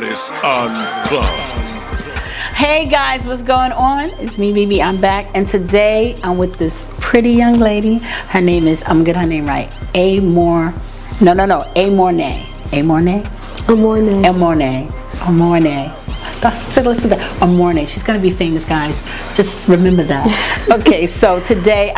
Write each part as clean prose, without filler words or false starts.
Artist Unplugged. Hey guys, what's going on? It's me, BB. I'm back, and today I'm with this pretty young lady. Her name is, I'm gonna get her name right, Amornay. Listen to that. Amornay. She's gonna be famous, guys. Just remember that. Okay, so today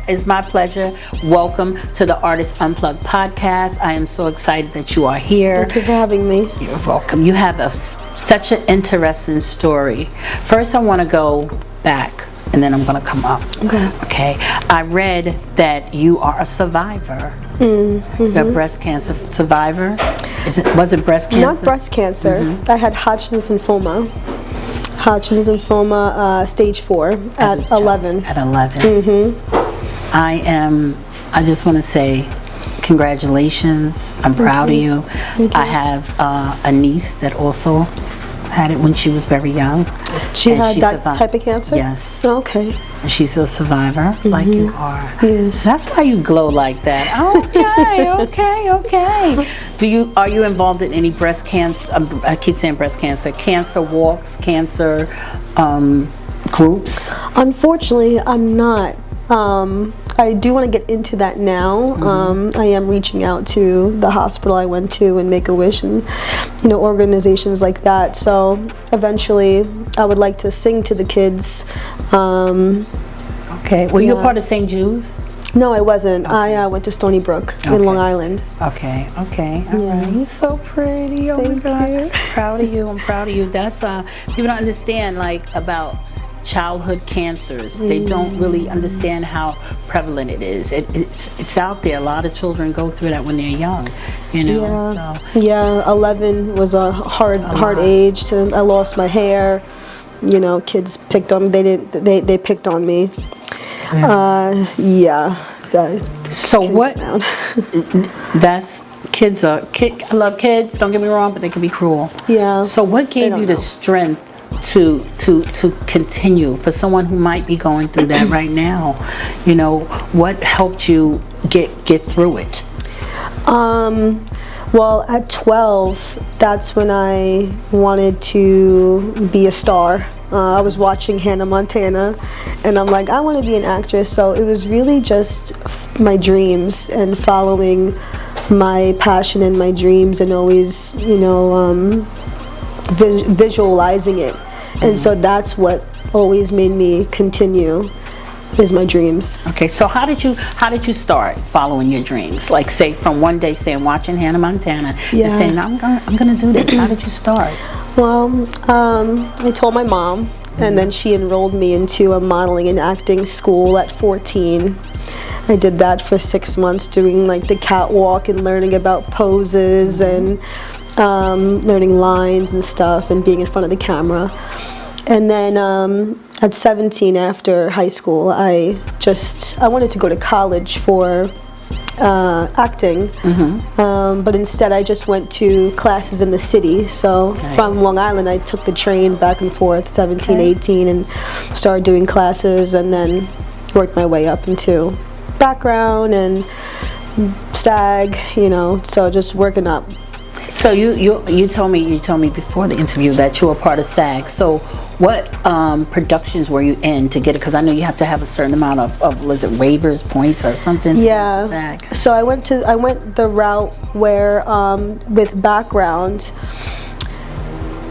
it's my pleasure. Welcome to the Artist Unplugged Podcast. I am so excited that you are here. Thank you for having me. You're welcome. You have such an interesting story. First, I want to go back, and then I'm going to come up. Okay. I read that you are a survivor. Mm-hmm. You're a breast cancer survivor. Was it breast cancer? Not breast cancer. Mm-hmm. I had Hodgkin's lymphoma. Stage 4 at 11. At 11. Mm-hmm. I just want to say congratulations. I'm proud of you. I have a niece that also had it when she was very young. She had that type of cancer? Yes. Okay. And she's a survivor, like you are. Yes. That's why you glow like that. Okay. Are you involved in any breast cancer? I keep saying breast cancer. Cancer walks, cancer groups. Unfortunately, I'm not. I do want to get into that now. I am reaching out to the hospital I went to and Make-A-Wish and organizations like that. So eventually I would like to sing to the kids. Okay. Were you a part of St. Jude's? No, I wasn't. Okay. I went to Stony Brook in Long Island. Okay. All right. You're so pretty. Oh my God. You. Proud of you. I'm proud of you. That's people don't understand about childhood cancers. They don't really understand how prevalent it is. It's out there. A lot of children go through that when they're young. Yeah, 11 was a hard age. I lost my hair. Kids picked on me. They picked on me. So what? That's kids are. I love kids. Don't get me wrong, but they can be cruel. Yeah. So what gave you the strength to continue for someone who might be going through that right now? What helped you get through it? Well, at 12, that's when I wanted to be a star. I was watching Hannah Montana, and I'm like, I want to be an actress. So it was really just my dreams and following my passion and my dreams, and always, visualizing it. And so that's what always made me continue, is my dreams. Okay, so how did you start following your dreams? Like, say, from one day saying watching Hannah Montana to saying I'm gonna do this. How did you start? Well, I told my mom, and then she enrolled me into a modeling and acting school at 14. I did that for 6 months, doing like the catwalk and learning about poses and learning lines and stuff and being in front of the camera. And then at 17, after high school, I wanted to go to college for acting, but instead I just went to classes in the city. So from Long Island, I took the train back and forth, 17, 18, and started doing classes, and then worked my way up into background and SAG, so just working up. So you told me before the interview that you were part of SAG. So what productions were you in to get it? Because I know you have to have a certain amount of was it waivers, points, or something? Yeah. SAG. So I went the route where with background,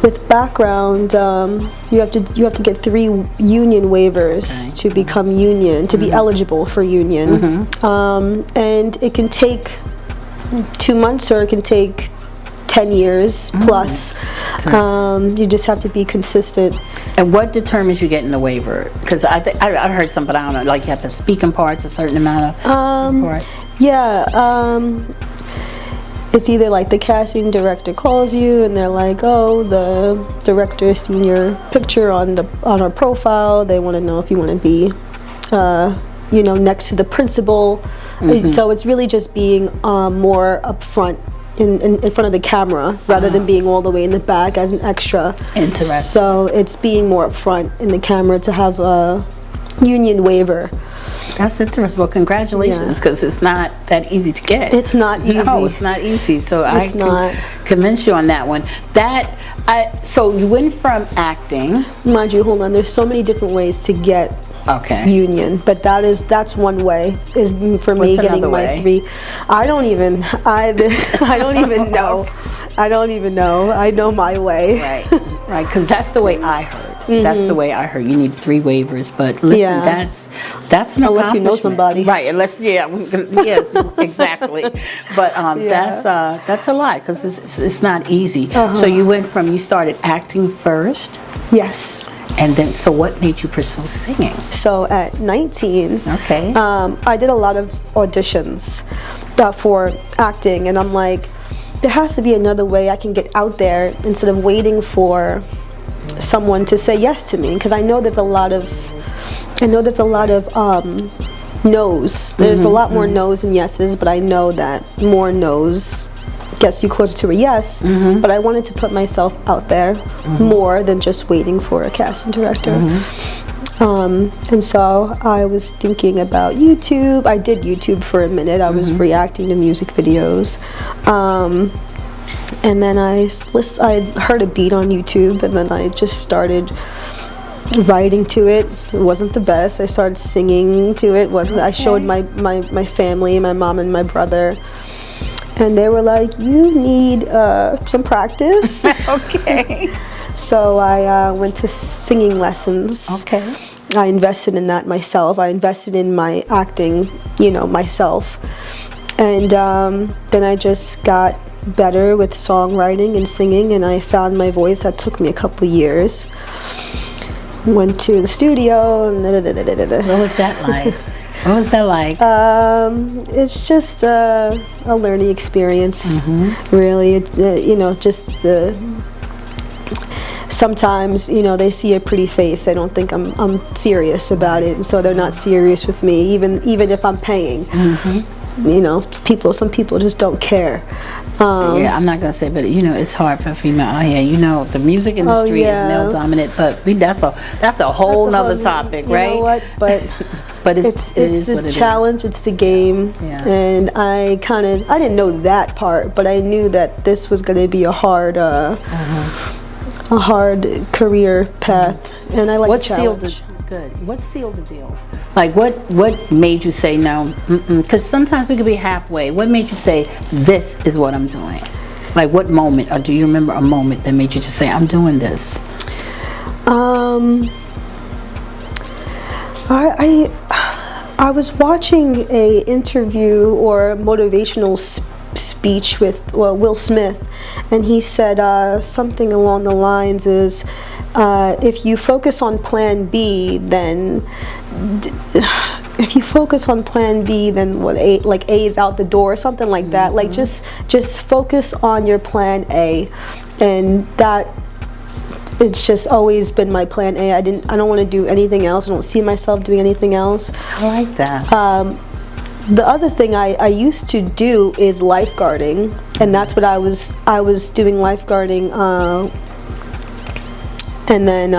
you have to get 3 union waivers to become union, to be eligible for union, and it can take 2 months or it can take 10 years plus. You just have to be consistent. And what determines you getting the waiver? Because I heard something, I don't know, like you have to speak in parts, a certain amount of parts. It's either like the casting director calls you and they're like, oh, the director has seen your picture on our profile. They want to know if you want to be next to the principal. So it's really just being more upfront in front of the camera rather than being all the way in the back as an extra. Interesting. So it's being more upfront in the camera to have a union waiver. That's interesting. Well, congratulations, because it's not that easy to get. It's not easy. No, it's not easy. So It's not. Commend you on that one. So you went from acting. Mind you, hold on. There's so many different ways to get union, but that's one way. Is for me What's getting another my way? 3. I don't even know. I don't even know. I know my way. Right, because that's the way I heard. That's the way I heard. You need 3 waivers, but listen, that's an unless you know accomplishment. somebody, right? Yes, exactly. But that's a lot, because it's not easy. So you started acting first. Yes. And then, so what made you pursue singing? So at 19, Okay. I did a lot of auditions for acting, and I'm like, there has to be another way I can get out there instead of waiting for someone to say yes to me, because I know there's a lot of no's. There's a lot more no's than yeses, but I know that more no's gets you closer to a yes. But I wanted to put myself out there more than just waiting for a casting director. And so I was thinking about YouTube. I did YouTube for a minute. I was reacting to music videos. And then I heard a beat on YouTube, and then I just started writing to it. It wasn't the best. I started singing to it. I showed my family, my mom and my brother, and they were like, "You need some practice." Okay. So I went to singing lessons. Okay. I invested in that myself. I invested in my acting, myself. And then I just got better with songwriting and singing, and I found my voice. That took me a couple years. Went to the studio. And What was that like? What was that like? It's just a learning experience, really. Sometimes, they see a pretty face. They don't think I'm serious about it, and so they're not serious with me, even if I'm paying. Some people just don't care. I'm not gonna say, but it's hard for a female out here. The music industry is male dominant, but that's a whole nother topic, right? You know what? But it's the challenge. It's the game, and I didn't know that part, but I knew that this was going to be a hard career path, and I like the challenge. What sealed the deal? Like, what made you say no? Because sometimes we could be halfway. What made you say, this is what I'm doing? Like, what moment, or do you remember a moment that made you just say, I'm doing this? I was watching a interview or motivational speech with Will Smith, and he said something along the lines is, if you focus on plan B, then what, A is out the door, or something like that. Like, just focus on your plan A, and that it's just always been my plan A. I don't want to do anything else. I don't see myself doing anything else. I like that. The other thing I used to do is lifeguarding, and that's what I was doing, lifeguarding, and then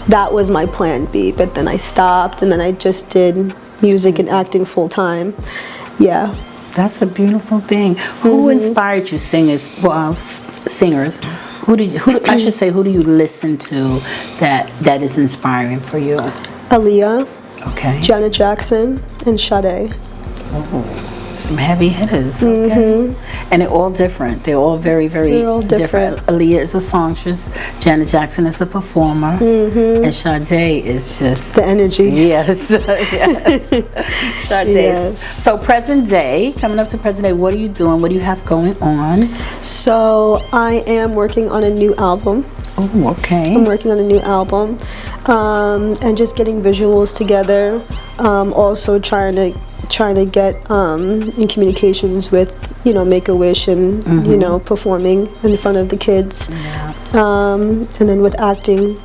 that was my plan B, but then I stopped, and then I just did music and acting full time. Yeah. That's a beautiful thing. Who inspired you, singers? Who do you listen to that is inspiring for you? Aaliyah, Okay. Janet Jackson, and Sade. Oh, some heavy hitters. Okay. And they're all different. They're all very, very They're all different. Aaliyah is a songstress. Janet Jackson is a performer. And Sade is just The energy. Yes. Sade. Yes. So present day, coming up to present day, what are you doing? What do you have going on? So I am working on a new album. Oh, okay. I'm working on a new album, and just getting visuals together. Also trying to get in communications with Make-A-Wish and performing in front of the kids. And then with acting,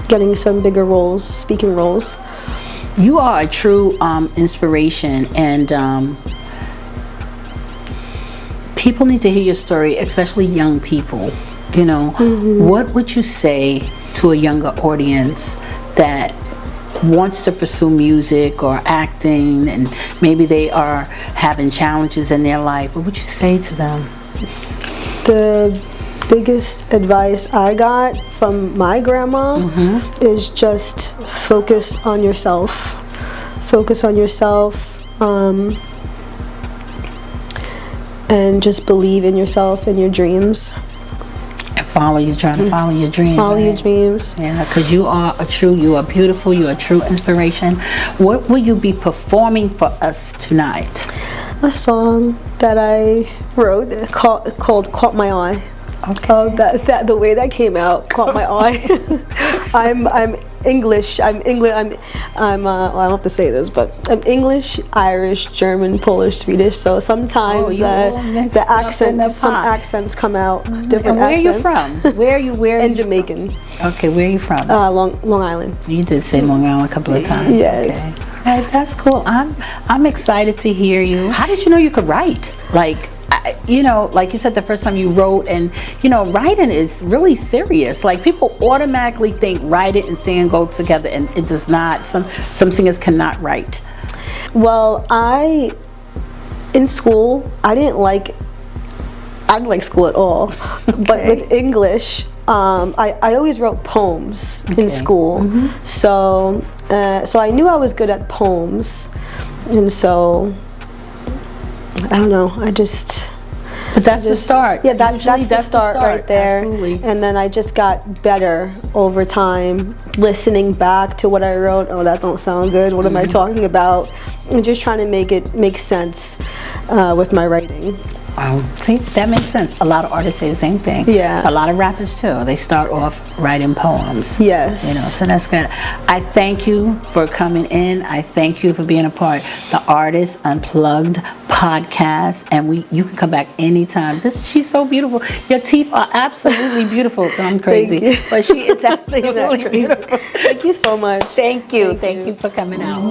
getting some bigger roles, speaking roles. You are a true inspiration, and people need to hear your story, especially young people. What would you say to a younger audience that wants to pursue music or acting, and maybe they are having challenges in their life, what would you say to them? The biggest advice I got from my grandma is just focus on yourself. Focus on yourself, and just believe in yourself and your dreams. Try to follow your dreams. Follow your dreams. Yeah, because you are beautiful, you're a true inspiration. What will you be performing for us tonight? A song that I wrote called "Caught My Eye." Okay. That the way that came out caught my eye. I'm English. I don't have to say this, but I'm English, Irish, German, Polish, Swedish. So sometimes the accents come out. Different where accents. Are you from? Where are you? And Jamaican. Okay, where are you from? Long Island. You did say Long Island a couple of times. Yes. Okay. All right, that's cool. I'm excited to hear you. How did you know you could write? Like you said, the first time you wrote, and writing is really serious. Like, people automatically think writing and singing go together, and it does not. Some singers cannot write. Well, in school, I didn't like school at all. Okay. But with English, I always wrote poems in school. So I knew I was good at poems, and so I don't know. But that's the start. Yeah, that's the start right there. Absolutely. And then I just got better over time, listening back to what I wrote. Oh, that don't sound good. What am I talking about? And just trying to make it make sense with my writing. See, that makes sense. A lot of artists say the same thing. Yeah. A lot of rappers too. They start off writing poems. Yes. So that's good. I thank you for coming in. I thank you for being a part of the Artist Unplugged Podcast. And you can come back anytime. She's so beautiful. Your teeth are absolutely beautiful. So I'm crazy. Thank you. But she is absolutely beautiful. Thank you so much. Thank you for coming out.